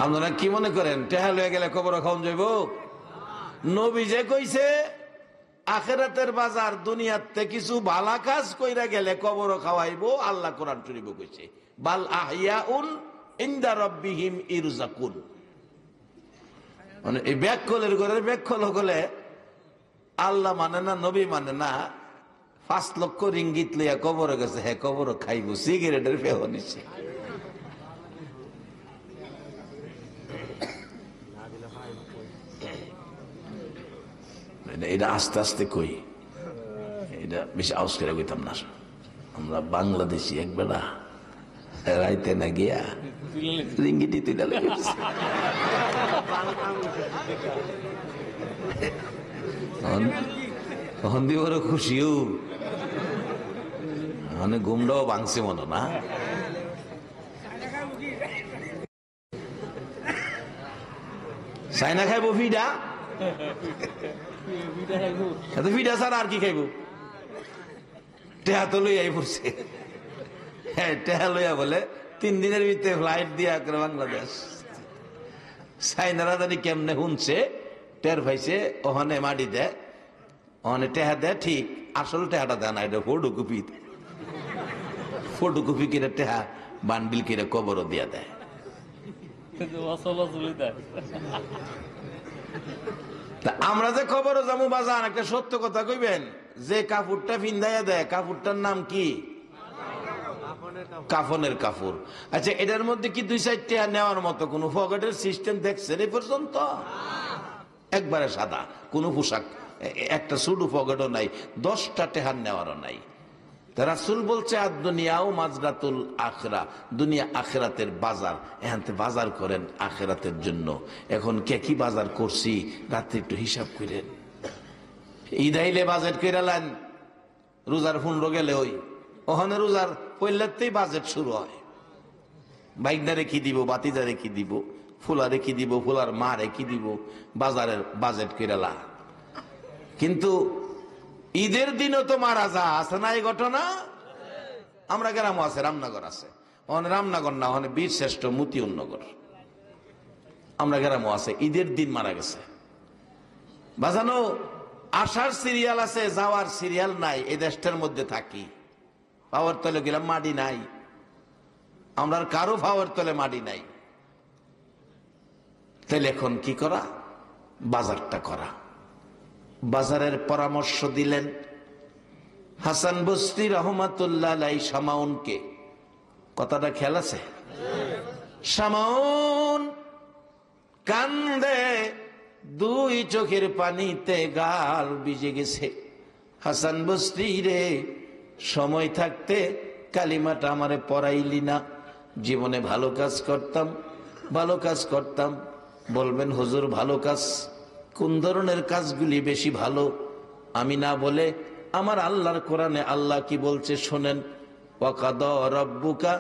আপনারা কি মনে করেন টেহা লয়ে গেলে কবর খাওয়ান যাইব? নবী যে কইছে আখিরাতের বাজার, দুনিয়াতে কিছু ভালো কাজ কইরা গেলে কবর খাওয়াইবো, আল্লাহ কোরআন শরীফে কইছে বাল আহইয়াউন ইনদা রাব্বিহিম ইরজাকুন। মানে এই ব্যাককলের ঘরের ব্যাককল হলে আল্লাহ মানে না, নবী মানে না, 5 লক্ষ রিঙ্গিত লইয়া কবরে গেছে, হ্যাঁ কবর খাইব, সিগারেটের ফেহ নিচ্ছে। এটা আস্তে আস্তে কই, এটা বেশি আওয়াজ করে কইতাম না। আমরা বাংলাদেশি এক বেলা রাইতে না গিয়া রিঙ্গিটি তুলে লেগেছে, তখন দিয়ে বড় খুশিও, মানে ঘুমটাও ভাঙছে মনে না। চাইনা খাইব ফিডা, ফিডা ছাড়া আর কি খাইব? টেহা তো লইয়াই পড়ছে, হ্যাঁ টেহা লইয়া বলে 3 দিনের ভিতরে ফ্লাইট দিয়া করে বাংলাদেশ। চাইনারা জানি কেমনে শুনছে, টের পাইছে, ওখানে মাটি দেয়, ওখানে টেহা দেয় ঠিক, আসল টেহাটা দেয় না, এটা ফটোকপি, ফটোকপি কিনে টেহা বান্ডিল কিনে কবরও দিয়া দেয়। আমরা যে খবরও যাবো বাজান, একটা সত্য কথা কইবেন, যে কাপড়টা ফিন্দাইয়া দেয় কাপড়টার নাম কি? কাফনের কাপড়। আচ্ছা এটার মধ্যে কি 2-4 টাকা নেওয়ার মতো কোন পকেটের সিস্টেম দেখছেন এই পর্যন্ত? একবারে সাদা, কোন পোশাক, একটা সুডু পকেটও নাই, 10টা টাকা নেওয়ারও নাই। রাসূল বলছে আদ-দুনিয়াও মাজরাতুল আখিরা, দুনিয়া আখিরাতের বাজার, এখানে বাজার করেন আখিরাতের জন্য। এখন কে কি বাজার করছি রাতে একটু হিসাব করেন। ঈদ আইলে বাজেট কইরালেন, রোজার 15 গেলে ওখানে রোজার পয়লাতেই বাজেট শুরু হয়। বাইকনা রেখে দিব, বাতিজা রেখে দিব, ফুলা রেখে দিব, ফুলার মা রেখে দিব, বাজারের বাজেট কইরালা। কিন্তু ঈদের দিনও তো মারা যা আছে না এই ঘটনা? আমরা গ্রামও আছে, রামনগর আছে, ওখানে রামনগর না, ওখানে বীর শ্রেষ্ঠ মতিউন্নগর, আমরা গ্রামও আছে, ঈদের দিন মারা গেছে। বাজানো আসার সিরিয়াল আছে, যাওয়ার সিরিয়াল নাই। এই দেশটার মধ্যে থাকি, পাওয়ার তলে গেলাম মাটি নাই, আমরা কারো পাওয়ার তলে মাটি নাই। তাহলে এখন কি করা? বাজারটা করা। বাজারের পরামর্শ দিলেন হাসান বসরি রহমাতুল্লাহ আলাইহি শামাউনকে। কথাটা খেয়াল আছে? শামাউন কান্দে, 2 চোখের পানিতে গাল ভিজে গেছে। হাসান বসরি রে, সময় থাকতে কালিমাটা আমারে পড়াইলি না, জীবনে ভালো কাজ করতাম, ভালো কাজ করতাম। বলবেন হুজুর ভালো কাজ কোন ধরনের কাজগুলি বেশি ভালো? আমি না বলে আমার আল্লাহর কোরআনে আল্লাহ কি বলছে শোনেন। ওয়াকাদা রাব্বুকা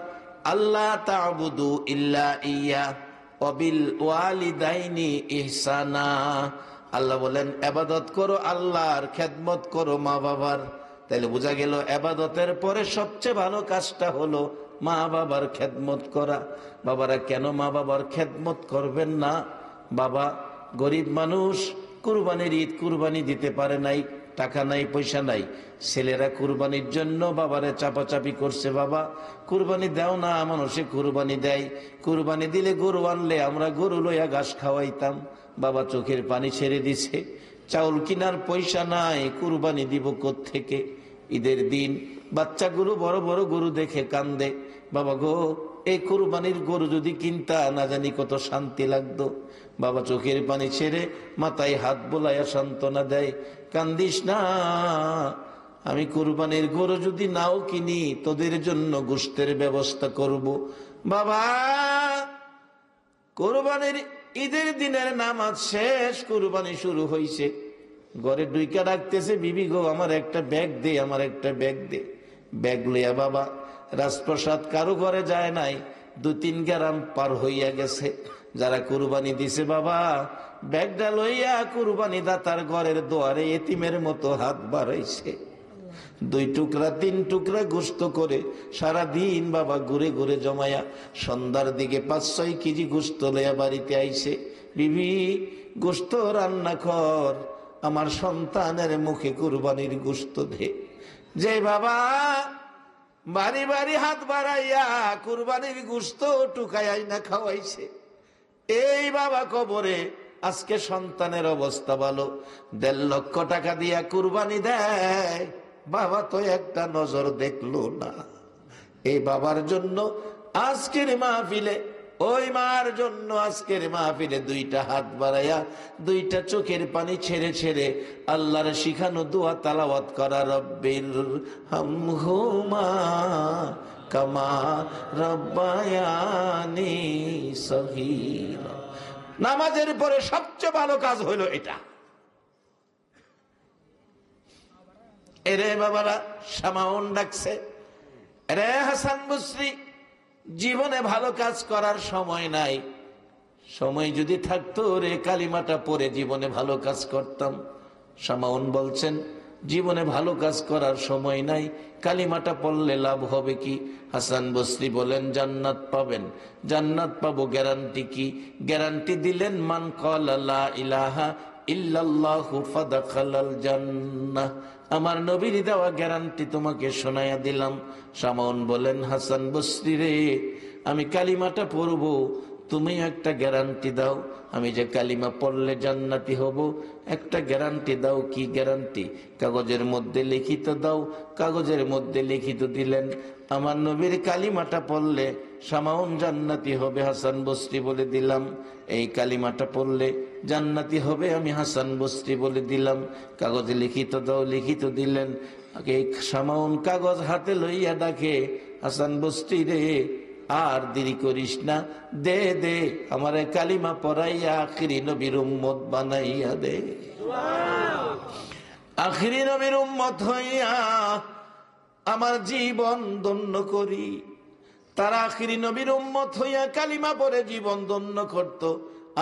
আল্লা তা'বুদু ইল্লা ইয়্যা ওয়া বিল ওয়ালিদাইনি ইহসানা। আল্লাহ বলেন ইবাদত করো আল্লাহর, খেদমত করো মা বাবার। তাহলে বোঝা গেল ইবাদতের পরে সবচেয়ে ভালো কাজটা হলো মা বাবার খেদমত করা। বাবারা কেন মা বাবার খেদমত করবেন না? বাবা গরিব মানুষ, কুরবানির ঈদ কুরবানি দিতে পারে নাই, টাকা নাই, পয়সা নাই। ছেলেরা কুরবানির জন্য বাবারে চাপাচাপি করছে, বাবা কুরবানি দাও না। মানুষে কুরবানি দেয়, কুরবানি দিলে গরু আনলে আমরা গরু লইয়া ঘাস খাওয়াইতাম। বাবা চোখের পানি ছেড়ে দিছে, চাউল কিনার পয়সা নাই, কুরবানি দিব কোত্থেকে? ঈদের দিন বাচ্চাগুলো বড় বড় গরু দেখে কান্দে, বাবা গো এই কুরবানির গরু যদি কিনতা না জানি কত শান্তি লাগতো। বাবা চোখের পানি ছেড়ে মাথায় হাত বোলাইয়া সান্ত্বনা দেয়, কান্দিস না, আমি কুরবানির গরু যদি নাও কিনি তোদের জন্য গোশতের ব্যবস্থা করব। বাবা কুরবানির ঈদের দিনের নামাজ শেষ, কুরবানি শুরু হয়েছে, ঘরে ডুইকা ডাকতেছে, বিবি গো আমার একটা ব্যাগ দে, আমার একটা ব্যাগ দে। ব্যাগ লইয়া বাবা রাজপ্রসাদ কারো ঘরে যায় নাই, 2-3 গ্রাম পার হইয়া গেছে। যারা কুরবানি দিছে বাবা ব্যাগটা লইয়া কুরবানি দাতার ঘরের দুয়ারে এতিমের মতো হাত বাড়াইছে। 2 টুকরা 3 টুকরা গোশত করে সারা দিন বাবা ঘুরে ঘুরে জমায়া সন্ধ্যার দিকে 5-6 কেজি গোশত লইয়া বাড়িতে আইছে। বিবি, গোশত রান্না কর, আমার সন্তানের মুখে কুরবানির গোশত দে। যে বাবা বাড়ি বাড়ি হাত বাড়াইয়া কুরবানির গোশত টুকাই না খাওয়াইছে, এই বাবা কবরে আজকে সন্তানের অবস্থা ভালো, 1.5 লক্ষ টাকা দিয়া কুরবানি দেয়, বাবা তো একটা নজর দেখলো না। এই বাবার জন্য আজকের মাহফিলে, ওই মার জন্য আজকের মাহফিলে 2টা হাত বাড়াইয়া 2টা চোখের পানি ছেড়ে ছেড়ে আল্লাহর শিখানো দোয়া তালাওয়াত করা, রব্বির হামহুমা কামা রব্বায়ানি সগীরা। নামাজের পরে সবচেয়ে ভালো কাজ হলো এটা। এরে বাবারা, শামাউন ডাকছে, রে হাসান বসরি, জীবনে ভালো কাজ করার সময় নাই, সময় যদি থাকতো রে কালিমাটা পড়ে জীবনে ভালো কাজ করতাম। শামাউন বলছেন জীবনে ভালো কাজ করার সময় নাই, কালিমাটা পড়লে লাভ হবে কি? হাসান বসরি বলেন জান্নাত পাবেন। জান্নাত পাবো গ্যারান্টি কি? গ্যারান্টি দিলেন মান ক্বালা লা ইলাহা ইল্লাল্লাহু ফাদাখালাল জান্নাহ। আমার নবীর দেওয়া গ্যারান্টি তোমাকে শোনায়া দিলাম। শামাউন বলেন হাসান বসরি রে, আমি কালিমাটা পড়বো, তুমি একটা গ্যারান্টি দাও, আমি যে কালিমা পড়লে জান্নাতি হব, একটা গ্যারান্টি দাও। কি গ্যারান্টি? কাগজের মধ্যে লিখিত দাও। কাগজের মধ্যে লিখিত দিলেন, আমার নবীর কালিমাটা পড়লে শামাউন জান্নাতি হবে। হাসান বসরি বলে দিলাম এই কালিমাটা পড়লে জান্নাতি হবে, আমি হাসান বসরি বলে দিলাম। কাগজে লিখিত দাও, লিখিত দিলেন। শামাউন কাগজ হাতে লইয়া ডাকে, হাসান বসরি রে, আর দেরি করিস না, দে দে আমারে কালিমা পড়াইয়া আখিরি নবীর উম্মত বানাইয়া দে। আখিরি নবীর উম্মত হইয়া আমার জীবন ধন্য করি। তারা আখিরি নবীর উম্মত হইয়া কালিমা পড়ে জীবন ধন্য করত,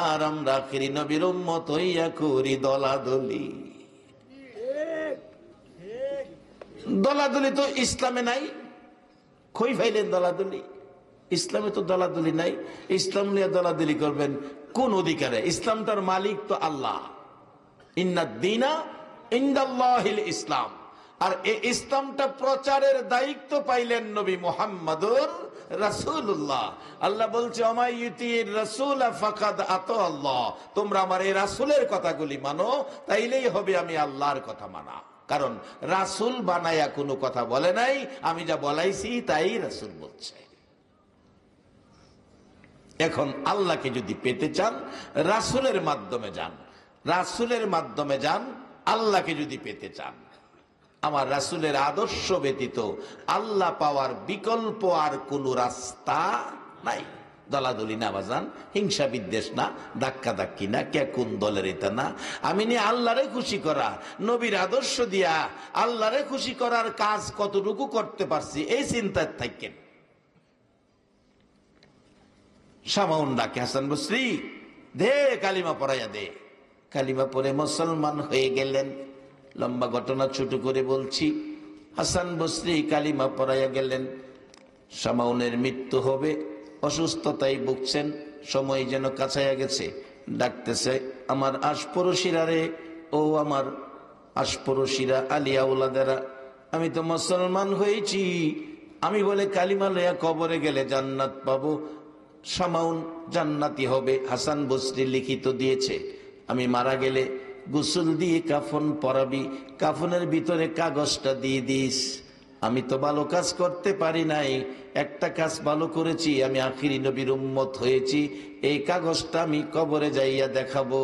আর আমরা আখিরি নবীর উম্মত হইয়া করি দলাদলি। দলাদলি তো ইসলামে নাই। কই ফাইলেন দলাদলি? ইসলামে তো দলাদলি নাই। ইসলাম নিয়ে দলাদলি করবেন কোন অধিকারে? ইসলামটার মালিক তো আল্লাহ। ইন্নাদ-দীনা ইনদাল্লাহিল ইসলাম। আর এই ইসলামটা প্রচারের দায়িত্ব পাইলেন নবী মুহাম্মদুর রাসূলুল্লাহ। আল্লাহ বলছে ওমাইয়ুতির রাসূল ফাকাদ আতাআল্লাহ, তোমরা আমার এই রাসূলের কথাগুলি মানো, তাইলেই হবে আমি আল্লাহর কথা মানা। কারণ রাসূল বানায়া কোনো কথা বলে নাই, আমি যা বলাইছি তাই রাসূল বলছে। এখন আল্লাহকে যদি পেতে চান রাসূলের মাধ্যমে যান, রাসূলের মাধ্যমে যান। আল্লাহকে যদি পেতে চান, আমার রাসূলের আদর্শ ব্যতীত আল্লাহ পাওয়ার বিকল্প আর কোন রাস্তা নাই। দলাদলি না বাজান, হিংসা বিদ্বেষ না, ধাক্কা ধাক্কি না, কে কোন দলের এটা না। আমি নিয়ে আল্লাহরে খুশি করা, নবীর আদর্শ দিয়া আল্লাহরে খুশি করার কাজ কতটুকু করতে পারছি এই চিন্তায় থাকেন। শামাউন ডাকে, হাসান বসরি দে কালিমা পড়াইয়া দে। কালিমা পড়ে মুসলমান হয়ে গেলেন। লম্বা ঘটনা ছোট করে বলছি। হাসান বসরি কালিমা পড়াইয়া গেলেন। শামাউনের মৃত্যু হবে, অসুস্থতায় ভুগছেন, সময় যেন কাছাইয়া গেছে। ডাকতেছে আমার আশপড়শিরা রে, ও আমার আশপড়শিরা, আলিয়া উলাদেরা, আমি তো মুসলমান হয়েছি, আমি বলে কালিমা লইয়া কবরে গেলে জান্নাত পাবো, শামাউন জান্নাতি হবে। হাসান বসরি লিখিত দিয়েছে, আমি মারা গেলে গোসল দিয়ে কাফন পরাবি, কাফনের ভিতরে কাগজটা দিয়ে দিস। আমি তো ভালো কাজ করতে পারি নাই, একটা কাজ ভালো করেছি, আমি আখিরি নবীর উম্মত হয়েছি, এই কাগজটা আমি কবরে যাইয়া দেখাবো।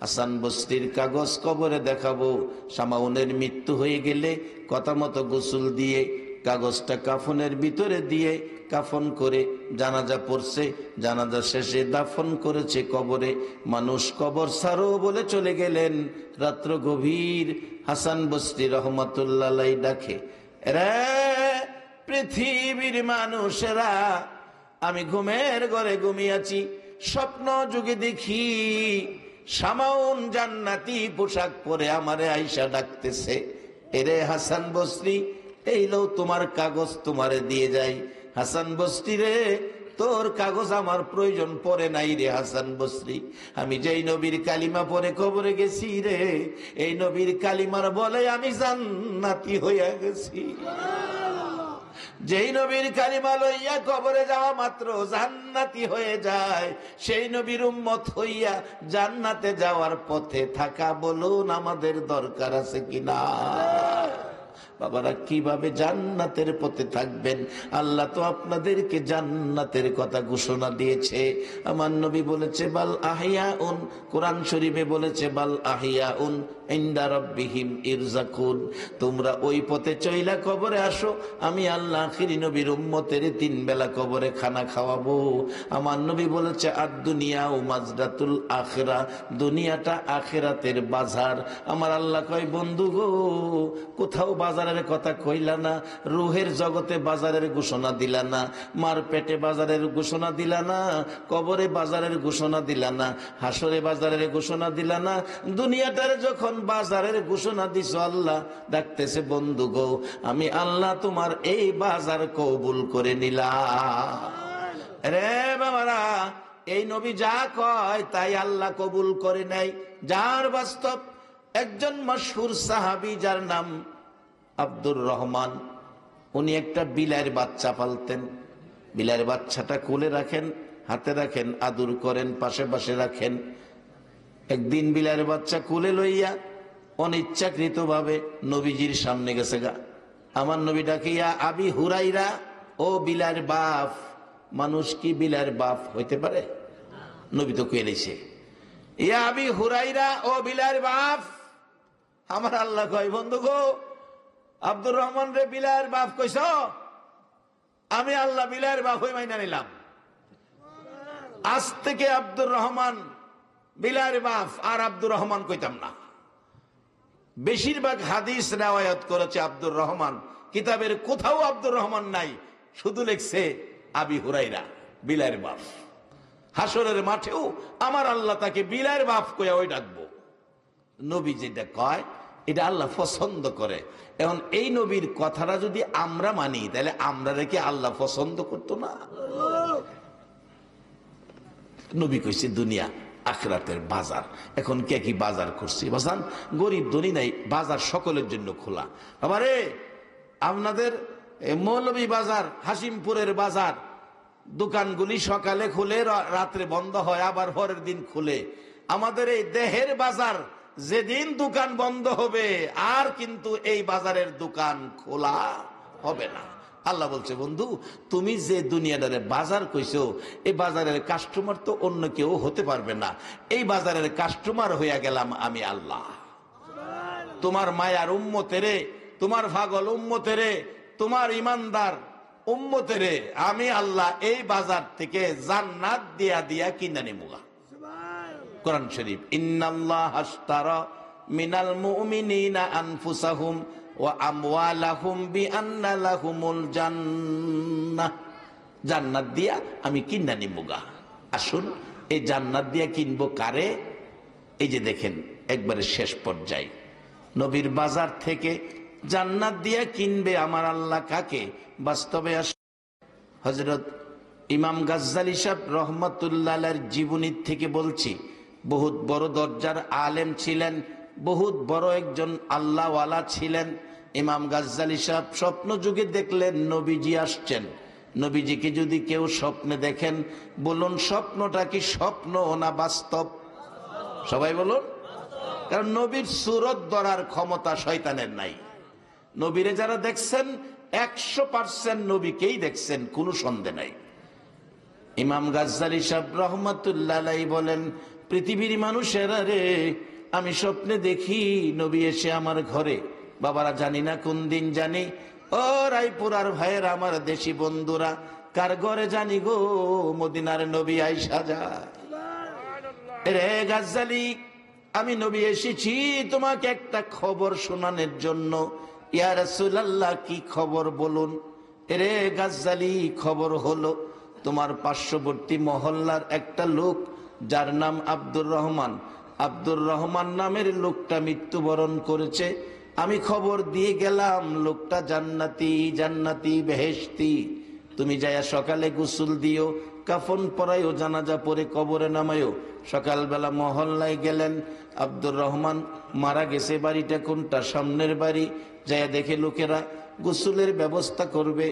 হাসান বসরির কাগজ কবরে দেখাবো। শামাউনের মৃত্যু হয়ে গেলে কথা মতো গোসল দিয়ে কাগজটা কাফনের ভিতরে দিয়ে কাফন করে জানাজা পড়ছে। জানাজা শেষে দাফন করেছে কবরে। মানুষ কবর ছাড়ো বলে চলে গেলেন। রাত্র গভীর। হাসান বসরি রহমাতুল্লাহ আলাইহি ডাকে, রে পৃথিবীর মানুষেরা, আমি ঘুমের ঘরে ঘুমিয়েছি, স্বপ্ন যুগে দেখি শামাউন জান্নাতি পোশাক পরে আমারে আইসা ডাকতেছে, এরে হাসান বসরি, এই লো তোমার কাগজ, তোমারে দিয়ে যাই। হাসান বসরি রে, তোর কাগজ আমার প্রয়োজন পড়ে নাই রে হাসান বসরি। আমি যেই নবীর কালিমা পরে কবরে গেছি রে, এই নবীর কালিমার বলে আমি জান্নাতি হইয়া গেছি। যেই নবীর কালিমা লইয়া কবরে যাওয়া মাত্র জান্নাতি হয়ে যায়, সেই নবীর উম্মত হইয়া জান্নাতে যাওয়ার পথে থাকা বলুন আমাদের দরকার আছে কিনা? বাবারা, কিভাবে জান্নাতের পথে থাকবেন? আল্লাহ তো আপনাদেরকে জান্নাতের কথা ঘোষণা দিয়েছে। আমার নবী বলেছে বাল আহিয়াউন, কোরআন শরীফে বলেছে বাল আহিয়াউন ইনদা রাব্বিহিম ইরজাকুন। তোমরা ওই পথে চইলা কবরে আসো, আমি আল্লাহ আখিরি নবীর উম্মতের 3 বেলা কবরে খানা খাওয়াবো। আমার নবী বলেছে আর দুনিয়া ও মাজরাতুল আখিরা, দুনিয়াটা আখিরাতের বাজার। আমার আল্লাহ কয় বন্ধু গো, কোথাও বাজারের কথা কইলা না, রুহের জগতে বাজারের ঘোষণা দিলা না, মার পেটে বাজারের ঘোষণা দিলা না, কবরে বাজারের ঘোষণা দিলা না, হাসরে বাজারের ঘোষণা দিলা না, দুনিয়াটার যখন বাজারের ঘোষণা দিছ, আল্লাহ ডাকতেছে বন্ধু গো, আমি আল্লাহ তোমার এই বাজার কবুল করে নিলাম। রে বাবারা, এই নবী যা কয় তাই আল্লাহ কবুল করে নেয়। যার বাস্তব একজন মশহুর সাহাবী, যার নাম আব্দুর রহমান, উনি একটা বিলাইয়ের বাচ্চা পালতেন। বিলাইয়ের বাচ্চাটা কোলে রাখেন, হাতে রাখেন, আদর করেন, পাশে পাশে রাখেন। একদিন বিলাইয়ের বাচ্চা কোলে লইয়া অনিচ্ছাকৃত ভাবে নবীজির সামনে গেছে গা। আমার নবী ডাকিয়া আবি হুরাইরা, ও বিলাইয়ের বাপ। মানুষ কি বিলাইয়ের বাপ হইতে পারে? নবী তো কইলেছে ইয়া আবি হুরাইরা, ও বিলাইয়ের বাপ। আমার আল্লাহ কয় বন্ধু গো, আব্দুর রহমান রে বিলাইয়ের বাপ কইছ, আমি আল্লাহ বিলাইয়ের বাপ হই মাইনা নিলাম। আজ থেকে আব্দুর রহমান বিলাইয়ের বাপ আর আব্দুর রহমান কইতাম না। বেশিরভাগ হাদিস রিওয়ায়াত করেছে আব্দুর রহমান, কিতাবের কোথাও আব্দুর রহমান নাই, শুধু লিখছে আবি হুরাইরা, বিলাইয়ের বাপ। হাসরের মাঠেও আমার আল্লাহ তাকে বিলাইয়ের বাপ কইয়া ওই ডাকবো। নবী যেটা কয় এটা আল্লাহ পছন্দ করে। এখন এই নবীর কথাটা যদি আমরা মানি, তাহলে আমরা রেখে আল্লাহ পছন্দ করতো না? নবী কইছে দুনিয়া আখিরাতের বাজার। এখন কে কি বাজার করছে? বাজান, গরিব ধনী নাই, বাজার সকলের জন্য খোলা। আবারে আপনাদের মৌলভী বাজার, হাসিমপুরের বাজার, দোকানগুলি সকালে খুলে রাত্রে বন্ধ হয়, আবার পরের দিন খুলে। আমাদের এই দেহের বাজার, যেদিন দোকান বন্ধ হবে আর কিন্তু এই বাজারের দোকান খোলা হবে না। আল্লাহ বলছে বন্ধু, তুমি যে দুনিয়াটারে বাজার কইছো, এই বাজারের কাস্টমার তো অন্য কেউ হতে পারবে না। এই বাজারের কাস্টমার হইয়া গেলাম আমি আল্লাহ। তোমার মায়ার উম্মতেরে, তোমার পাগল উম্মতেরে, তোমার ইমানদার উম্মতেরে আমি আল্লাহ এই বাজার থেকে জান্নাত দিয়া দিয়া কিনা নিমুগা। কোরআন শরীফ, ইন্নাল্লাহ আশতারা মিনাল মুমিনিনা আনফুসাহুম ওয়া আমওয়ালাহুম বিআন্না লাহুমুল জান্নাহ। জান্নাত দিয়া আমি কিনা নিমুগা। আসুন, এই জান্নাত দিয়া কিনবো কারে? এই যে দেখেন একবারে শেষ পর্যায়ে নবীর বাজার থেকে জান্নাত দিয়া কিনবে আমার আল্লাহ কাকে? বাস্তবে হযরত ইমাম গাজ্জালী সাহেব রহমাতুল্লাহ আলাইহির জীবনী থেকে বলছি, বহুত বড় দরজার আলেম ছিলেন, বহুত বড় একজন আল্লাহওয়ালা ছিলেন। ইমাম গাজ্জালী সাহেব স্বপ্ন যুগে দেখলেন নবীজি আসছেন। নবীজিকে যদি কেউ স্বপ্নে দেখেন, বলুন স্বপ্নটা কি স্বপ্ন না বাস্তব? সবাই বলুন। কারণ নবীর সুরত ধরার ক্ষমতা শয়তানের নাই। নবীরে যারা দেখছেন 100% নবীকেই দেখছেন, কোনো সন্দেহ নাই। ইমাম গাজ্জালী সাহেব রহমাতুল্লাহ আলাইহি বলেন, পৃথিবীর মানুষেরা রে, আমি স্বপ্নে দেখি নবী এসে আমার ঘরে। বাবারা, জানি না কোন দিন জানি, ও রায়পুরার ভাইয়ের, আমার দেশি বন্ধুরা, কার ঘরে জানি গো মদিনার নবী আইসা যায়। রে গাজ্জালী, আমি নবী এসেছি তোমাকে একটা খবর শোনানোর জন্য। ইয়া রাসূলুল্লাহ, কি খবর বলুন। রে গাজ্জালী, খবর হলো তোমার পার্শ্ববর্তী মহল্লার একটা লোক, যার নাম আব্দুর রহমান, আব্দুর রহমান নামের লোকটা মৃত্যুবরণ করেছে। আমি খবর দিয়ে গেলাম লোকটা জান্নাতি, জান্নাতি বেহেশতি। তুমি যায়া সকালে গোসল দিও, কাফন পরাইও, জানাজা পরে কবরে নামাইও। সকালবেলা মহল্লায় গেলেন, আব্দুর রহমান মারা গেছে, বাড়িটা কোনটা? সামনের বাড়ি। যায়া দেখে লোকেরা গোসলের ব্যবস্থা করবে,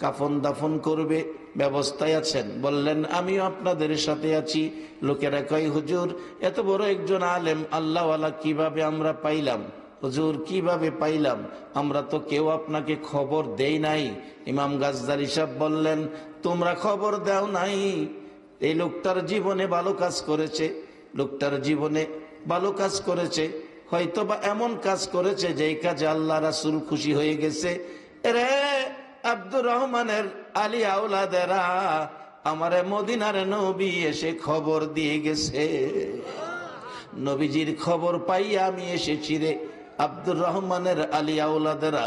কাফন দাফন করবে, ব্যবস্থায় আছেন। বললেন আমিও আপনাদের সাথে আছি। লোকেরা কয় হুজুর এত বড় একজন আলেম আল্লাহওয়ালা কিভাবে আমরা পাইলাম? হুজুর কিভাবে পাইলাম? আমরা তো কেউ আপনাকে খবর দেই নাই। ইমাম গাজ্জালী সাহেব বললেন তোমরা খবর দাও নাই, এই লোকটার জীবনে ভালো কাজ করেছে, লোকটার জীবনে ভালো কাজ করেছে, হয়তোবা এমন কাজ করেছে যেই কাজে আল্লাহ রাসূল খুশি হয়ে গেছে। রে আব্দুর রহমানের আলী আওলাদেরা, আমারে মদিনার নবী এসে খবর দিয়ে গেছে, নবীজির খবর পাইয়া আমি এসেছি রে। আব্দুর রহমানের আলী আওলাদেরা,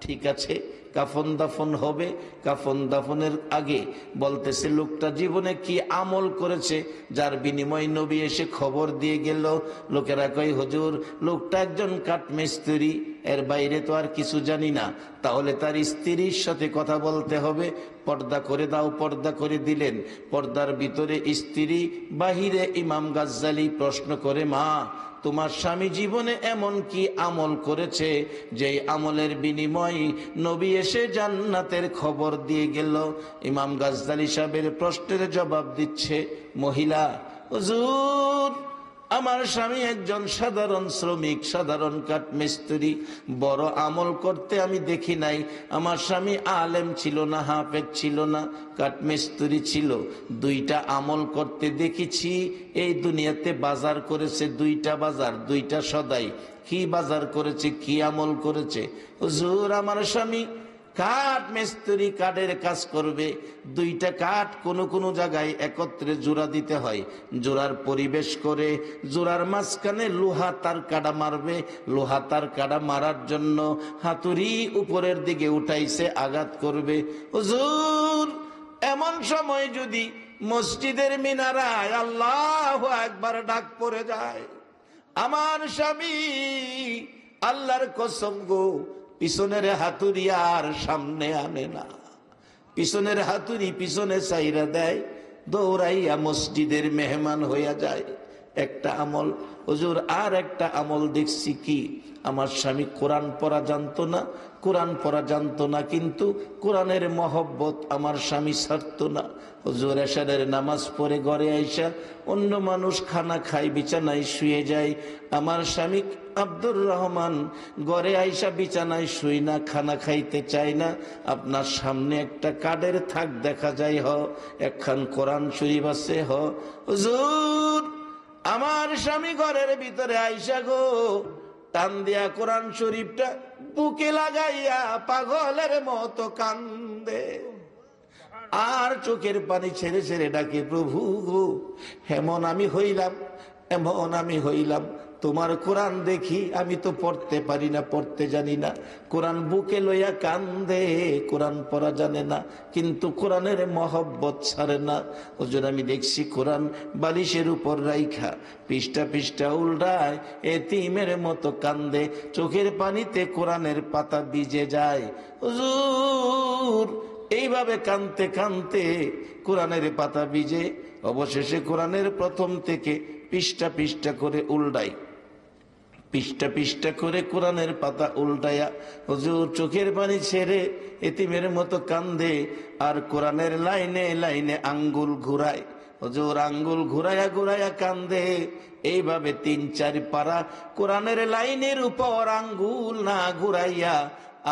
ঠিক আছে কাফন দাফন হবে। কাফন দাফনের আগে বলতেছে লোকটা জীবনে কি আমল করেছে যার বিনিময় নবী এসে খবর দিয়ে গেল। লোকেরা কয় হুজুর লোকটা একজন কাঠমিস্ত্রি, এর বাইরে তো আর কিছু জানি না। তাহলে তার স্ত্রীর সাথে কথা বলতে হবে, পর্দা করে দাও। পর্দা করে দিলেন, পর্দার ভিতরে স্ত্রী, বাহিরে ইমাম গাজ্জালী। প্রশ্ন করে মা তোমার স্বামী জীবনে এমন কি আমল করেছে যে আমলের বিনিময়ে নবী এসে জান্নাতের খবর দিয়ে গেল? ইমাম গাজ্জালী সাহেবের প্রশ্নের জবাব দিচ্ছে মহিলা, হুজুর আমার স্বামী একজন সাধারণ শ্রমিক, সাধারণ কাঠমিস্ত্রি, বড় আমল করতে আমি দেখি নাই। আমার স্বামী আলেম ছিল না, হাফেজ ছিল না, কাঠমিস্ত্রি ছিল। দুইটা আমল করতে দেখেছি। এই দুনিয়াতে বাজার করেছে দুইটা বাজার, দুইটা সদাই। কি বাজার করেছে, কি আমল করেছে? হুজুর আমার স্বামী কাঠ মিস্ত্রি, কাঠের কাজ করবে। দুইটা কাঠ কোনো কোনো জায়গায় একত্রে জোড়া দিতে হয়, জোড়ার পরিবেশ করে জোড়ার মাঝখানে লোহা তার কাটা মারবে। লোহা তার কাটা মারার জন্য হাতুড়ি উপরের দিকে উঠাইছে, আঘাত করবে। হুজুর এমন সময় যদি মসজিদের মিনারায় আল্লাহু আকবার ডাক পড়ে যায়, আমার স্বামী আল্লাহর কসম গো পিছনের হাতুড়ি আর সামনে আনে না, পিছনের হাতুড়ি পিছনে চাইরা দেয়, দৌড়াইয়া মসজিদের মেহমান হইয়া যায়। একটা আমল। হুজুর আর একটা আমল দেখছি কি, আমার স্বামী কোরআন পড়া জানতো না, কোরআন পড়া জানতো না, কিন্তু কোরআনের মহব্বত আমার স্বামী ছাড়তো না। হুজুর এশারের নামাজ পড়ে ঘরে আইসা অন্য মানুষ খানা খায়, বিছানায় শুয়ে যায়, আমার স্বামী আব্দুর রহমান ঘরে আইসা বিছানায় শুই না, খানা খাইতে চায় না। আপনার সামনে একটা কাঠের থাক দেখা যায়, একখান কোরআন শরীফ আছে। হুজুর আমার স্বামী ঘরের ভিতরে আইসা গো টান দিয়া কোরআন শরীফটা বুকে লাগাইয়া পাগলের মতো কান্দে, আর চোখের পানি ছেড়ে ছেড়ে ডাকে প্রভু গো এমন আমি হইলাম, এমন আমি হইলাম, তোমার কোরআন দেখি আমি তো পড়তে পারি না, পড়তে জানি না। কোরআন বুকে লইয়া কান্দে, কোরআন পড়া জানে না, কিন্তু কোরআনের মহব্বত ছাড়ে না। হুজুর আমি দেখছি কোরআন বালিশের উপর রাইখা পৃষ্ঠা পৃষ্ঠা উল্টায় এতিমের মতো কান্দে, চোখের পানিতে কোরআনের পাতা ভিজে যায়। হুজুর এইভাবে কানতে কানতে কোরআনের পাতা ভিজে, অবশেষে কোরআনের প্রথম থেকে পৃষ্ঠা পৃষ্ঠা করে উল্টাই, পৃষ্ঠা পৃষ্ঠা করে কোরআনের পাতা উল্টায়া হুজুর চোখের পানি ছেড়ে এতিমের মতো কান্দে, আর কোরআনের লাইনে লাইনে আঙ্গুল ঘুরায়। হুজুর আঙ্গুল ঘুরাইয়া ঘুরাইয়া কান্দে। এইভাবে ৩-৪ পারা কোরআনের লাইনের উপর আঙ্গুল না ঘুরাইয়া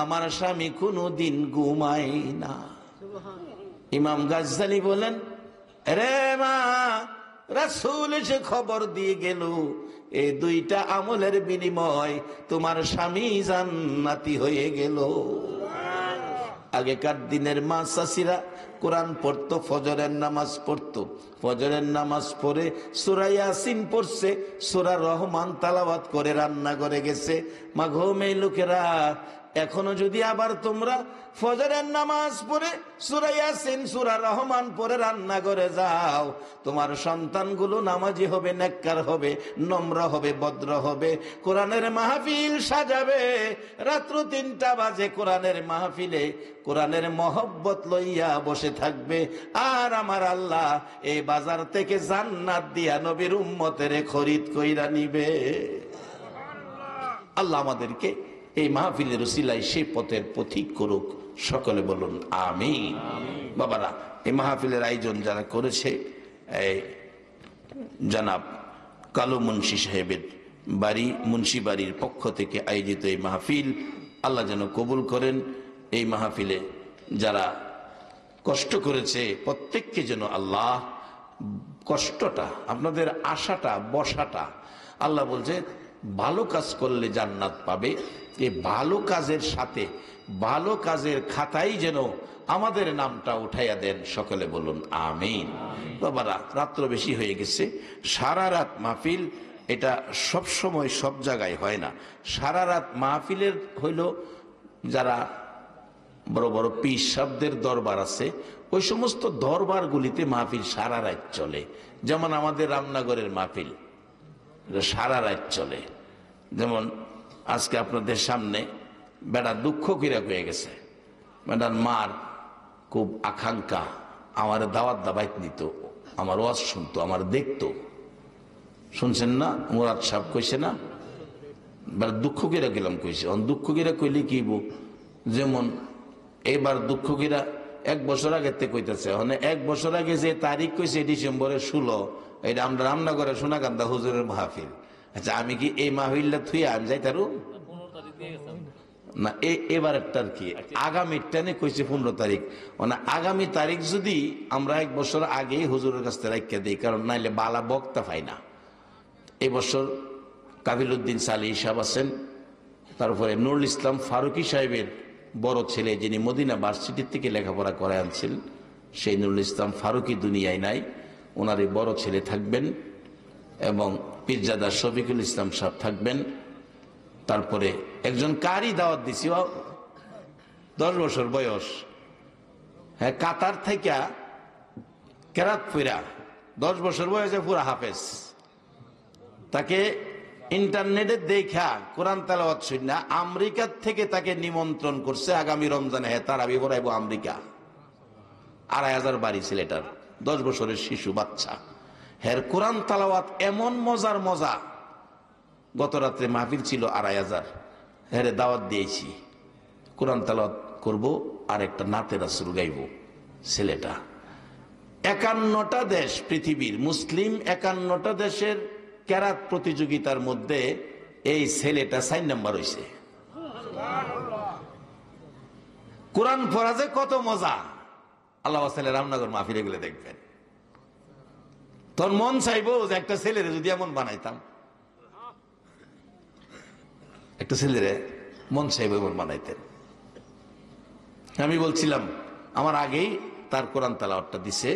আমার স্বামী কোনোদিন ঘুমায় না। ইমাম গাজ্জালী বলেন, রে মা রাসূল এসে খবর দিয়ে গেল, এই দুইটা আমলের বিনিময় তোমার স্বামী জান্নাতি হয়ে গেল। আগেকার দিনের মা চাচিরা কোরআন পড়তো, ফজরের নামাজ পড়তো, ফজরের নামাজ পড়ে সূরা ইয়াসিন পড়ছে, সূরা রহমান তালাওয়াত করে রান্না করে গেছে। মা ঘুমে লোকেরা এখনো যদি আবার তোমরা ফজরের নামাজ পড়ে সূরা ইয়াসিন সূরা রহমান পড়ে রান্না করে যাও, তোমার সন্তানগুলো নামাজি হবে, নেককার হবে, নম্র হবে, ভদ্র হবে, কোরআনের মাহফিল সাজাবে। রাত্র ৩টা বাজে কোরআনের মাহফিলে কোরআনের মহব্বত লইয়া বসে থাকবে। আর আমার আল্লাহ এই বাজার থেকে জান্নাত দিয়া নবীর উম্মতের খরিদ কইরা নিবে। আল্লাহ আমাদেরকে এই মাহফিলের উসিলায় সেই পথের পথিক করুক, সকলে বলুন আমিন। বাবারা, এই মাহফিলের আয়োজন যারা করেছে, জনাব কালু মুন্সি সাহেবের বাড়ি, মুন্সি বাড়ির পক্ষ থেকে আয়োজিত এই মাহফিল আল্লাহ যেন কবুল করেন। এই মাহফিলে যারা কষ্ট করেছে প্রত্যেককে যেন আল্লাহ কষ্টটা, আপনাদের আশাটা, বসাটা, আল্লাহ বলছে ভালো কাজ করলে জান্নাত পাবে। এই ভালো কাজের সাথে ভালো কাজের খাতাই যেন আমাদের নামটা উঠাইয়া দেন, সকলে বলুন আমিন। বাবারা, রাত্র বেশি হয়ে গেছে। সারা রাত মাহফিল, এটা সব সময় সব জায়গায় হয় না। সারা রাত মাহফিলের হইল যারা বড় বড় পীর সাহেবদের দরবার আছে, ওই সমস্ত দরবারগুলিতে মাহফিল সারা রাত চলে। যেমন আমাদের রামনগরের মাহফিল সারা রাত চলে। যেমন আজকে আপনাদের সামনে বেটা দুঃখ কিরা হয়ে গেছে, বেটার মার খুব আকাঙ্ক্ষা, আমার দাওয়াত দাবাইত নিত, আমার ওয়াজ শুনতো, আমার দেখতো। শুনছেন না, মুরাদ সাহেব কইছে না, বেটা দুঃখ কিরা গেলাম কইছে। দুঃখ কিরা কইলে কি বউ, যেমন এবার দুঃখ কিরা 1 বছর আগে কইতেছে, মানে 1 বছর আগে যে তারিখ কইছে ডিসেম্বরের 16, এটা আমরা রামনগরে সোনাকান্দা হুজুরের মাহফিল। আচ্ছা, আমি কি এই মাহফিলটা থুয়ে আমি যাই তারু না? এবার একটা কি আগামীর টানে কইছে 15 তারিখ, মানে আগামী তারিখ যদি আমরা 1 বছর আগেই হুজুরের কাছ থেকে রাখিয়া দিই, কারণ নাইলে বালা বক্তা পাই না। এই বছর কাবিল উদ্দিন সালি সাহেব আছেন, তারপরে নুরুল ইসলাম ফারুকি সাহেবের বড় ছেলে, যিনি মদিনা ভার্সিটির থেকে লেখাপড়া করে আনছেন, সেই নুরুল ইসলাম ফারুকি দুনিয়ায় নাই, ওনার এই বড় ছেলে থাকবেন, এবং পীরজাদা শফিকুল ইসলাম সাহেব থাকবেন। তারপরে একজন কারি দাওয়াত দিছি, 10 বছর বয়স, হ্যাঁ, কাতার থেকে কেরাত ফিরা 10 বছর বয়সে পুরা হাফেজ। তাকে ইন্টারনেটে দেখা কোরআন তেলাওয়াত শুনে আমেরিকা থেকে তাকে নিমন্ত্রণ করছে আগামী রমজানে, হ্যাঁ তারাবি পড়াইবো আমেরিকা। 2500 বাড়ি ছেলেটার, 10 বছরের শিশু বাচ্চা। হ্যাঁ, কোরআন তেলাওয়াত এমন মজার মজা। গত রাত্রে মাহফিল ছিল 2500, হ্যাঁ দাওয়াত দিয়েছি, কোরআন তেলাওয়াত করব আর একটা নাতে রাসূল গাইব। ছেলেটা 51টা দেশ, পৃথিবীর মুসলিম 51টা দেশের কেরাত প্রতিযোগিতার মধ্যে এই ছেলেটা 4 নম্বর হয়েছে। কোরআন পড়া যে কত মজা, আল্লাহ রামনগর মাহফিলে গেলে দেখবেন। তোর মন চাইবো যে একটা ছেলেরে যদি এমন বানাইতাম, একটা ছেলেরে মন চাইবো এমন বানাইতেন। আমি বলছিলাম, আমার আগেই তার কোরআন তেলাওয়াতটা দিছে,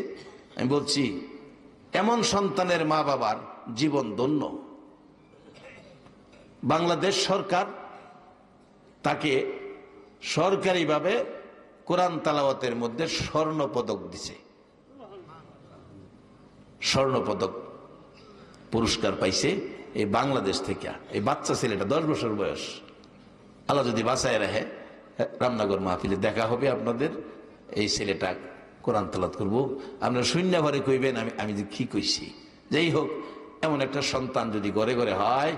আমি বলছি এমন সন্তানের মা বাবার জীবন ধন্য। বাংলাদেশ সরকার তাকে সরকারিভাবে কোরআন তেলাওয়াতের মধ্যে স্বর্ণ পদক দিছে, স্বর্ণ পদক পুরস্কার পাইছে এই বাংলাদেশ থেকে। এই বাচ্চা ছেলেটা 10 বছর বয়স, আল্লাহ যদি বাঁচায় রাখে রামনগর মাহফিলে দেখা হবে আপনাদের। এই ছেলেটা কোরআন তেলাওয়াত করবো, আপনারা শূন্য ঘরে কইবেন আমি যে কি কইছি। যাই হোক, এমন একটা সন্তান যদি ঘরে ঘরে হয়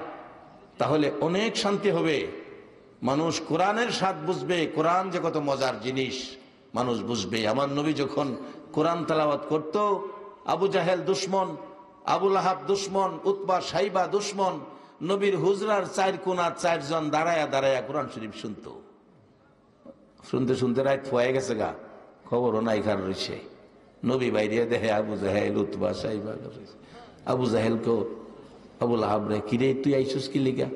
তাহলে অনেক শান্তি হবে। মানুষ কোরআনের স্বাদ বুঝবে, কোরআন যে কত মজার জিনিস মানুষ বুঝবে। আমার নবী যখন কোরআন তেলাওয়াত করত, আবু জাহেল দুশ্মন, আবু লাহাব দুশ্মন, উতবা সাইবা দুশ্মন, নবীর হুজরার 4 কোণা 4 জন দাঁড়ায়া দাঁড়ায়া কোরআন শরীফ শুনতো। শুনতে শুনতে রাত হয়ে গেছে গা, খবরও নাই কার রয়েছে। নবী বাইরে দেখে আবু জাহেল, উতবা সাইবা। আবু জাহেলকেও আবু লাহাব রে, কিরে তুই আইসুস কি লিগা?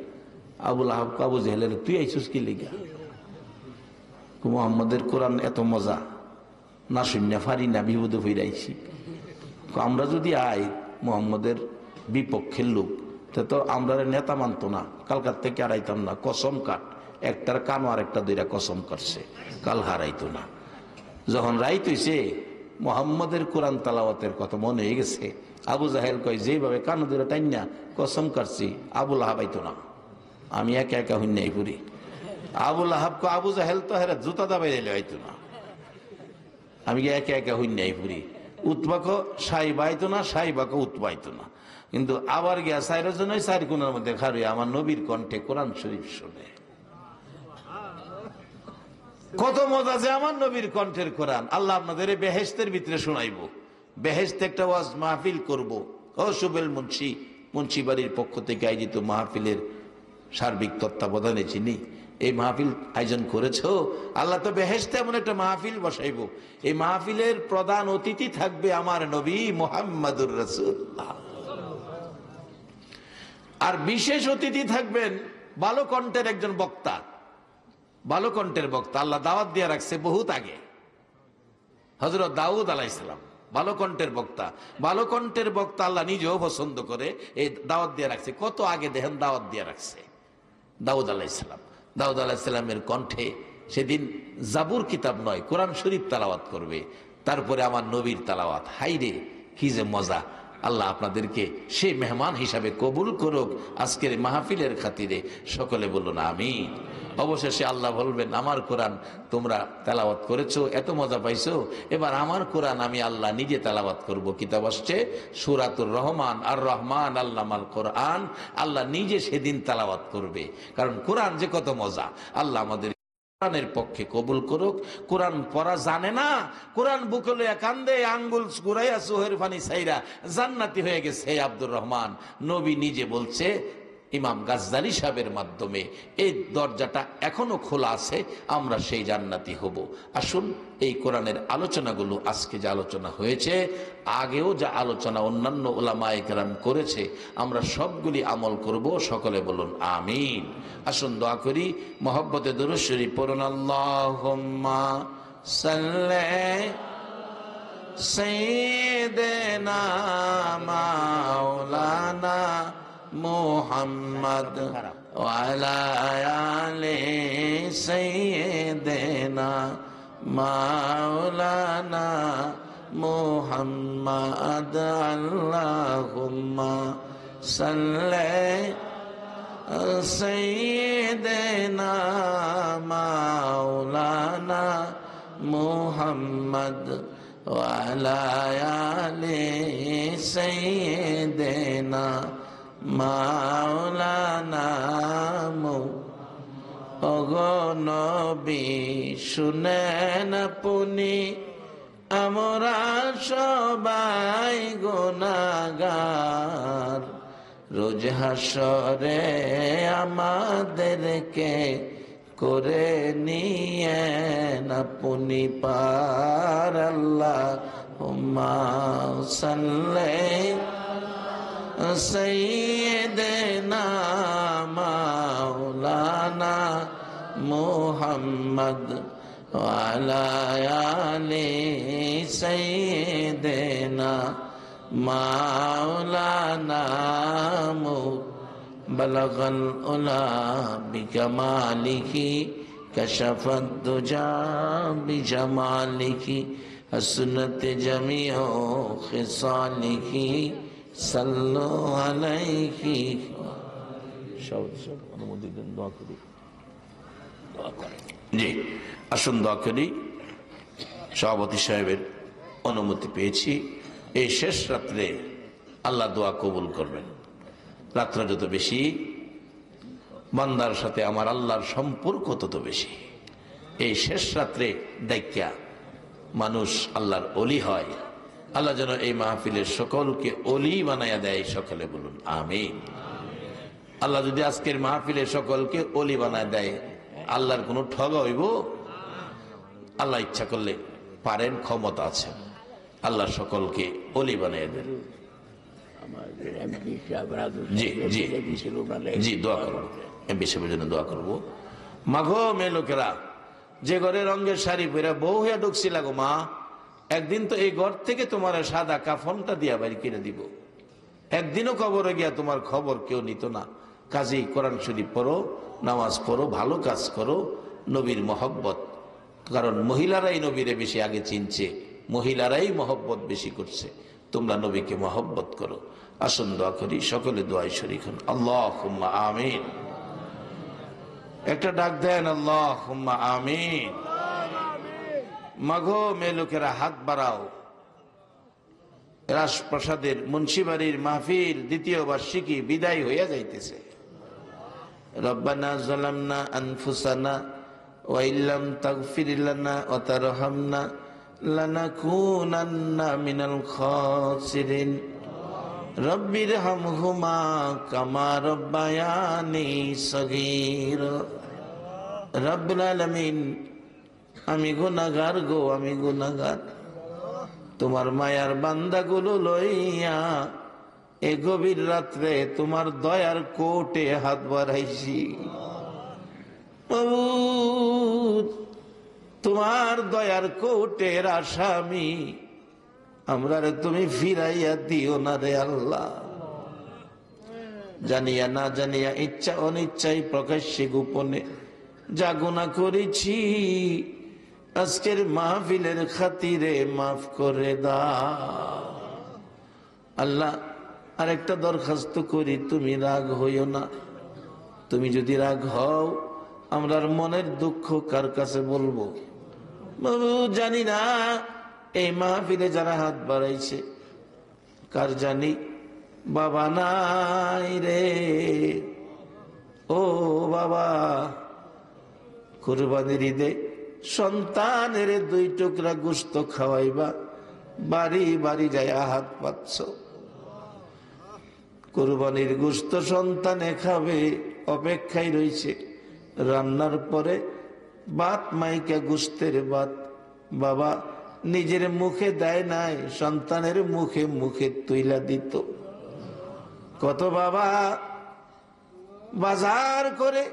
আবু লাহাব আবু জাহেলের, তুই আইসুস কি লিগা? মুহাম্মদের কোরআন এত মজা, না শূন্য ফারি না বিপদে ফিরাইছি। আমরা যদি আই মুহাম্মদের বিপক্ষের লোক, তা তো আমরা নেতা মানতো না, কালকার থেকে আড়াইতাম না, কসম কাট একটার কানো আরেকটা দুইটা কসম করছে কাল হারাইতো না। যখন রাইত হইছে মোহাম্মদের কোরআন তালাওয়াতের কথা মনে হয়ে গেছে, আবু জাহেল কয় যেভাবে কানো দুইটা টাইনা কসম করছি আবুল আহাব আইতো না, আমি একা একা হইনাই পুরি। আবুল আহাব কো আবু জাহেল তো হেরা জুতা দাবাই দিলে হইতো না, আমি একা একা হইনাই পুরি। উৎবাকো সাইবা আইতো না, সাইবাকো উৎবাইতো না। কিন্তু আবার গিয়া চারজনে চার কোণের মধ্যে খারে আমার নবীর কণ্ঠে কোরআন শরীফ শুনে। কত মজা যে আমার নবীর কণ্ঠের কোরআন। আল্লাহ আপনাদের বেহেশতের ভিতরে শোনাইবো, বেহেশতে একটা ওয়াজ মাহফিল করবো। ও সুবেল মুন্সি বাড়ির পক্ষ থেকে আয়োজিত মাহফিলের সার্বিক তত্ত্বাবধানে চিনি এই মাহফিল আয়োজন করেছো। আল্লাহ তো বেহেশতে এমন একটা মাহফিল বসাইবো, এই মাহফিলের প্রধান অতিথি থাকবে আমার নবী মুহাম্মদুর রাসূলুল্লাহ, আর বিশেষ অতিথি থাকবেন ভালো কণ্ঠের একজন বক্তা, ভালো কণ্ঠের বক্তা। আল্লাহ দাওয়াত দিয়ে রাখছে বহুত আগে, হযরত দাউদ আলাইহিস সালাম ভালো কণ্ঠের বক্তা। ভালো কণ্ঠের বক্তা আল্লাহ নিজেও পছন্দ করে, এই দাওয়াত দিয়ে রাখছে। কত আগে দেখেন দাওয়াত দিয়ে রাখছে দাউদ আলাইহিস সালাম। দাউদ আলাইহিস সালামের কণ্ঠে সেদিন জাবুর কিতাব নয় কোরআন শরীফ তালাওয়াত করবে, তারপরে আমার নবীর তালাওয়াত। হাইরে কি যে মজা! আল্লাহ আপনাদেরকে সে মেহমান হিসাবে কবুল করুক আজকের মাহফিলের খাতিরে। সকলে বলুন আমিন। অবশেষে আল্লাহ বলবেন আমার কোরআন তোমরা তেলাওয়াত করেছো, এত মজা পাইছো, এবার আমার কোরআন আমি আল্লাহ নিজে তেলাওয়াত করব। কিতাব আসছে সূরাতুর রহমান, আর রহমান আল্লামাল কোরআন, আল্লাহ নিজে সেদিন তেলাওয়াত করবে। কারণ কোরআন যে কত মজা। আল্লাহ আমাদের কোরআনের পক্ষে কবুল করুক। কোরআন পড়া জানে না, কোরআন বুকলে কান্দে আঙ্গুল ঘুরাইয়া চোহের পানি ছাইরা জান্নাতি হয়ে গেছে আব্দুর রহমান। নবী নিজে বলছে ইমাম গাজ্জালি সাহেবের মাধ্যমে এই দরজাটা এখনো খোলা আছে, আমরা সেই জান্নাতি হব। আসুন এই কোরআনের আলোচনাগুলো আজকে যে আলোচনা হয়েছে, আগেও যা আলোচনা অন্যান্য উলামায়ে কেরাম করেছে, আমরা সবগুলি আমল করব। সকলে বলুন আমিন। আসুন দোয়া করি, মহব্বতে দুরূদ শরীফ পড়ুন। আল্লাহুম্মা সাল্লি সাইয়্যিদিনা মাওলানা মুহাম্মদ ওয়া আলা আলি সাইয়্যিদিনা মাওলানা মুহাম্মদ। আল্লাহুম্মা সাল্লি সাইয়্যিদিনা মাওলানা মুহাম্মদ ওয়া আলা আলি সাইয়্যিদিনা মাওলানা। ওগো নবী শুনেন আপনি, আমরা সবাই গুনাহগার, রোজ হাসরে আমাদেরকে করে নিয়েন আপনি পার। আল্লাহুম্মা সাল্লি সাইয়্যিদিনা মাওলানা মুহাম্মদ ওয়া আলা আলি সাইয়্যিদিনা মাওলানা। বালাগাল উলা বিকামালিহি কাশাফাদ দুজা বিজামালিহি হাসনাত জামিউ খিসালিহি সাল্লু আলাইহি। সব অনুমতি দেন, দোয়া করি। জি আসুন দোয়া করি। সভাপতি সাহেবের অনুমতি পেয়েছি। এই শেষ রাত্রে আল্লাহ দোয়া কবুল করবেন। রাত্র যত বেশি বান্দার সাথে আমার আল্লাহর সম্পর্ক তত বেশি। এই শেষ রাত্রে দায়িত্বা মানুষ আল্লাহর ওলি হয়। আল্লাহ যেন এই মাহফিলের সকলকে ওলি বানায়া দেয়। সকলে বলুন আমিন। আল্লাহ যদি আজকের মাহফিলের সকলকে ওলি বানায় দেয়, আল্লাহর কোনো ঠগ হইব? আল্লাহ ইচ্ছা করলে পারেন, ক্ষমতা আছে। আল্লাহ সকলকে ওলি বানিয়ে দেন। জি জি জি দোয়া করবো, এমপি সাহেবের জন্য দোয়া করবো। মাঘো মেয়ে লোকেরা যে ঘরে রঙের শাড়ি পরে বউ হইয়া ঢুকছিল গো মা, একদিন তো এই ঘর থেকে তোমার সাদা কাফনটা দিয়া বাড়ি কিনে দিব। একদিনও কবরে গিয়া তোমার খবর কেউ নিত না। কাজেই কোরআন শরীফ পড়ো, নামাজ পড়ো, ভালো কাজ করো, নবীর মহব্বত। কারণ মহিলারাই নবীরে বেশি আগে চিনছে, মহিলারাই মহব্বত বেশি করছে। তোমরা নবীকে মহব্বত করো। আসুন দোয়া করি, সকলে দোয়ায় শরীক হন। আল্লাহুম্মা আমিন। একটা ডাক দেন, আল্লাহুম্মা আমিন। মাগো মেয়ে লোকেরা হাত বাড়াও। রাজপ্রাসাদের মুন্সিবাড়ির মাহফিল দ্বিতীয় বার্ষিকী বিদায় হইয়া যাইতেছে। রব্বানা যালামনা আনফুসানা ওয়া ইল্লাম তাগফির লানা ওয়া তারহামনা লানাকুনান্না মিনাল খাসিরিন। রব্বিরহামহুমা কামা রব্বায়ানি সগীরা। রব্বুল আলামিন, আমি গুনাহগার গো, আমি গুনাহগার। তোমার মায়ার বান্দাগুলো লইয়া এ গভীর রাত্রে তোমার দয়ার কোটে হাত বাড়াইছি। তোমার দয়ার কোটের আসামি আমরা রে তুমি ফিরাইয়া দিও না রে আল্লাহ। জানিয়া না জানিয়া, ইচ্ছা অনিচ্ছাই, প্রকাশ্যে গোপনে যা গুনাহ করেছি আজকের মাহফিলের খাতিরে মাফ করে দাও আল্লাহ। আরেকটা দরখাস্ত করি, তুমি রাগ হইও না। তুমি যদি রাগ হও, আমরার মনের দুঃখ কার কাছে বলবো? বাবু জানি না এই মাহফিলে যারা হাত বাড়াইছে কার জানি বাবা নাই রে। ও বাবা, কুরবানির ঈদে সন্তানের 2 টুকরা গোশত খাওয়াইবা, বাড়ি বাড়ি যায় হাত পাচ্ছ। কুরবানির গোশত সন্তানে খাবে, অপেক্ষায় রয়েছে। রান্নার পরে ভাত মাইকা, গোশতের ভাত বাবা নিজের মুখে দেয় নাই, সন্তানের মুখে মুখে তুইলা দিত। কত বাবা বাজার করে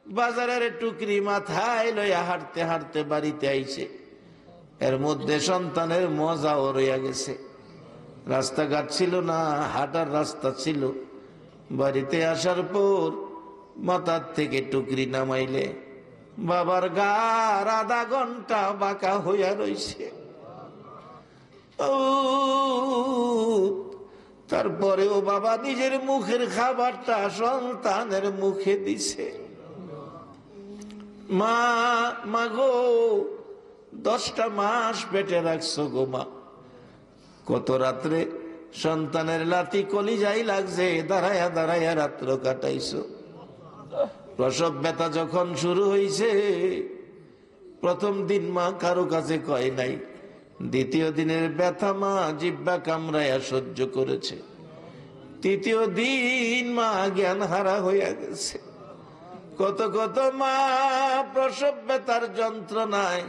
বাজারের টুকরি মাথায় লইয়া হাঁটতে হাঁটতে বাড়িতে আইছে, এর মধ্যে সন্তানের মজাও রইয়া গেছে। রাস্তাঘাট ছিল না, হাঁটার রাস্তা ছিল। বাড়িতে আসার পর মাথার থেকে টুকরি নামাইলে বাবার গার আধা ঘন্টা বাঁকা হইয়া রইছে। তারপরেও বাবা নিজের মুখের খাবারটা সন্তানের মুখে দিছে। মা, মাগো 10টা মাস পেটে রাখছো গো মা। কত রাত্রে সন্তানের লাথি কলিজাই লাগছে, দাঁড়াইয়া দাঁড়াইয়া রাত্র কাটাইছো। প্রসব ব্যথা যখন শুরু হইছে, প্রথম দিন মা কারো কাছে কয় নাই। দ্বিতীয় দিনের ব্যথা মা জিহ্বা কামড়াইয়া সহ্য করেছে। তৃতীয় দিন মা জ্ঞান হারা হইয়া গেছে। কত কত মা প্রসব ব্যথার যন্ত্রণায়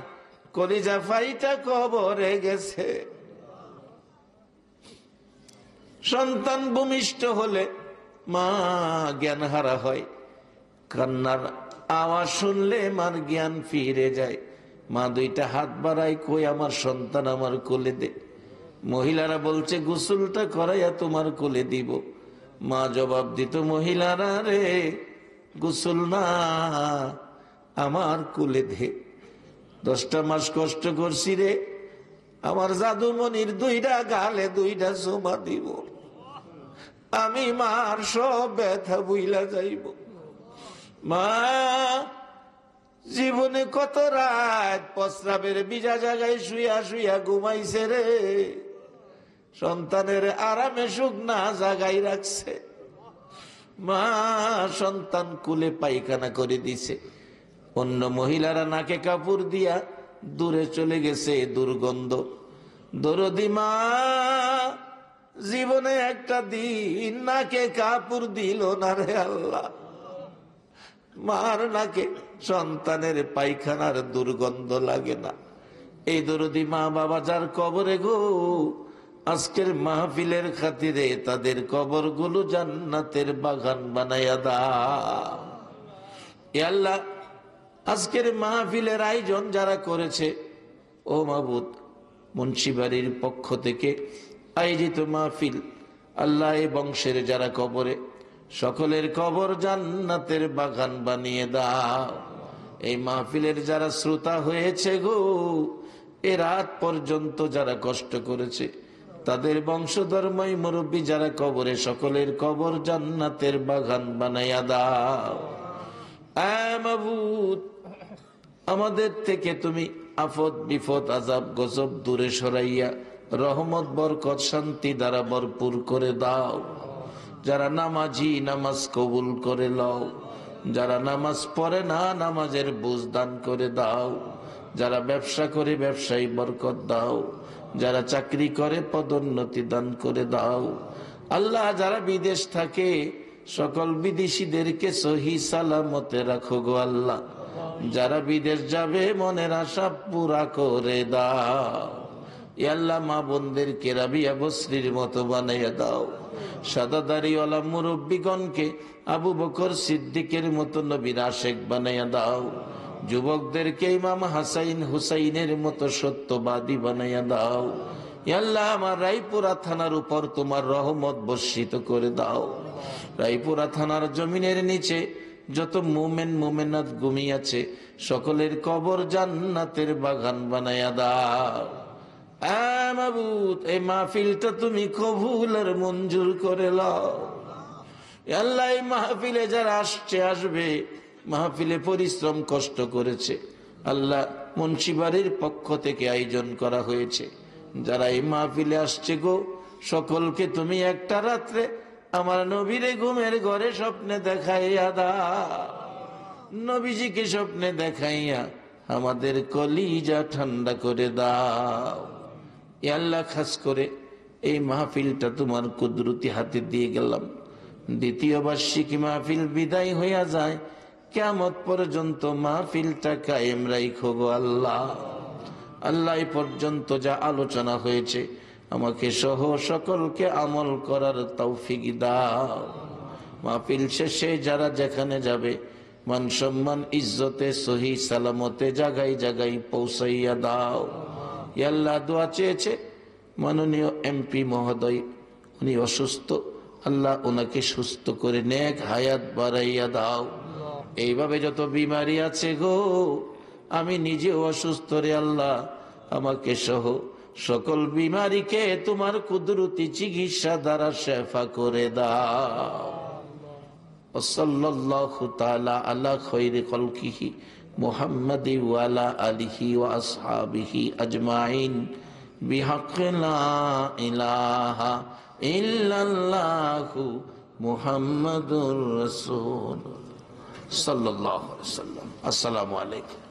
কলিজা ফাইটা কবরে গেছে। সন্তান ভূমিষ্ঠ হলে মা জ্ঞান হারা হয়। কান্নার আওয়াজ শুনলে মার জ্ঞান ফিরে যায়। মা 2টা হাত বাড়ায়, কই আমার সন্তান আমার কোলে দে। মহিলারা বলছে গোসলটা করাইয়া তোমার কোলে দিব। মা জবাব দিত, মহিলারা রে গোসল না, আমার কোলে দে। 10টা মাস কষ্ট করছি রে, আমার জাদুমণির 2টা গালে 2টা চুমা দিব, আমি মার সব ব্যথা বুইলা যাইব। মা জীবনে কত রাত প্রস্রাবের ভিজা জায়গায় শুইয়া শুইয়া ঘুমাইছে রে, সন্তানের আরামে সুখ না জাগাই রাখছে। মা সন্তান কুলে পায়খানা করে দিছে, অন্য মহিলারা নাকে কাপড় দিয়া দূরে চলে গেছে, দুর্গন্ধ। দরদি মা জীবনে একটা দিন নাকে কাপড় দিল না রে আল্লাহ। মার নাকে সন্তানের পায়খানার দুর্গন্ধ লাগে না। এই দরদি মা বাবা যার কবরে গো, আজকের মাহফিলের খাতিরে তাদের কবরগুলো জান্নাতের বাগান বানাইয়া দাও। এ আল্লাহ, আজকের মাহফিলের আয়োজন যারা করেছে, ও মাবুদ, মুন্সিবাড়ির পক্ষ থেকে আয়োজিত মাহফিল, আল্লাহ এই বংশের যারা কবরে সকলের কবর জান্নাতের বাগান বানিয়ে দাও। এই মাহফিলের যারা শ্রোতা হয়েছে গো, এ রাত পর্যন্ত যারা কষ্ট করেছে, তাদের বংশধর্মই মুরব্বী যারা কবরে, সকলের কবর জান্নাতের বাগান বানাইয়া দাও। মাবুদ, আমাদের থেকে তুমি আফত বিপদ আযাব গজব দূরে সরাইয়া রহমত বরকত শান্তি দ্বারা ভরপুর করে দাও। যারা নামাজি নামাজ কবুল করে লও, যারা নামাজ পড়ে না নামাজের বুঝ দান করে দাও। যারা ব্যবসা করে ব্যবসায়ী বরকত দাও, যারা চাকরি করে পদোন্নতি দান করে দাও। আল্লাহ, যারা বিদেশ থাকে সকল বিদেশিদেরকে সহি সালামতে রাখো গো আল্লাহ। যারা বিদেশ যাবে মনের আশা পুরা করে দাও। আল্লাহ, মা বোনদেরকে রাবিয়া বসরির মতো বানাইয়া দাও। সাদাদারিওয়ালা মুরব্বীগণকে আবু বকর সিদ্দিকের মতো নবীর আশেক বানাইয়া দাও। যুবকদেরকে ইমাম হাসাইন হুসাইনের মতো সত্যবাদী বানাইয়া দাও। আল্লাহ, আমার রায়পুরা থানার উপর তোমার রহমত বর্ষিত করে দাও। রায়পুরা থানার জমিনের নিচে যত মুমিন মুমিনাত ঘুমিয়েছে সকলের কবর জান্নাতের বাগান বানাইয়া দাও। মাবুদ, এই মাহফিলটা তুমি কবুল আর মঞ্জুর করে লও। আল্লাহ, এই মাহফিলে যারা আসবে, মাহফিলে পরিশ্রম কষ্ট করেছে, আল্লাহ মুন্সিবাড়ির পক্ষ থেকে আয়োজন করা হয়েছে, যারা এই মাহফিলে আসছে গো, সকলকে তুমি একটা রাত্রে আমার নবীরে ঘুমের ঘরে স্বপ্নে দেখাইয়া দাও। নবীজিকে স্বপ্নে দেখাইয়া আমাদের কলিজা ঠান্ডা করে দাও। আল্লাহ, খাস করে এই মাহফিলটা তোমার কুদরতি হাতে দিয়ে গেলাম। দ্বিতীয় বার্ষিকী মাহফিল বিদায় হইয়া যায়, কিয়ামত পর্যন্ত মাহফিলটা কায়েম রাখো গো আল্লাহ। আল্লাহ, এই পর্যন্ত যা আলোচনা হয়েছে আমাকে সহ সকলকে আমল করার তৌফিক দাও। মাহফিল শেষে যারা যেখানে যাবে মান সম্মান ইজ্জতে সহি সালামতে জায়গায় জায়গায় পৌঁছাইয়া দাও। আল্লাহ, দোয়া চেয়েছে মাননীয় এমপি মহোদয়, উনি অসুস্থ, আল্লাহ ওনাকে সুস্থ করে নেক হায়াত বাড়াইয়া দাও। এইভাবে যত বিমারি আছে গো, আমি নিজেও অসুস্থ রে আল্লাহ, আমাকে সহ সকল বিমারিকে তোমার কুদরতি চিকিৎসা দ্বারা শেফা করে দাও। সাল্লাল্লাহু তাআলা আলা খায়রি খালকিহি মুহাম্মাদি ওয়া আলা আলিহি ওয়া আসহাবিহি আজমাইন বিহাক্কি লা ইলাহা ইল্লাল্লাহু মুহাম্মাদুর রাসূলুল্লাহ সাল্লাল্লাহু আলাইহি ওয়াসাল্লাম। আসসালামু আলাইকুম।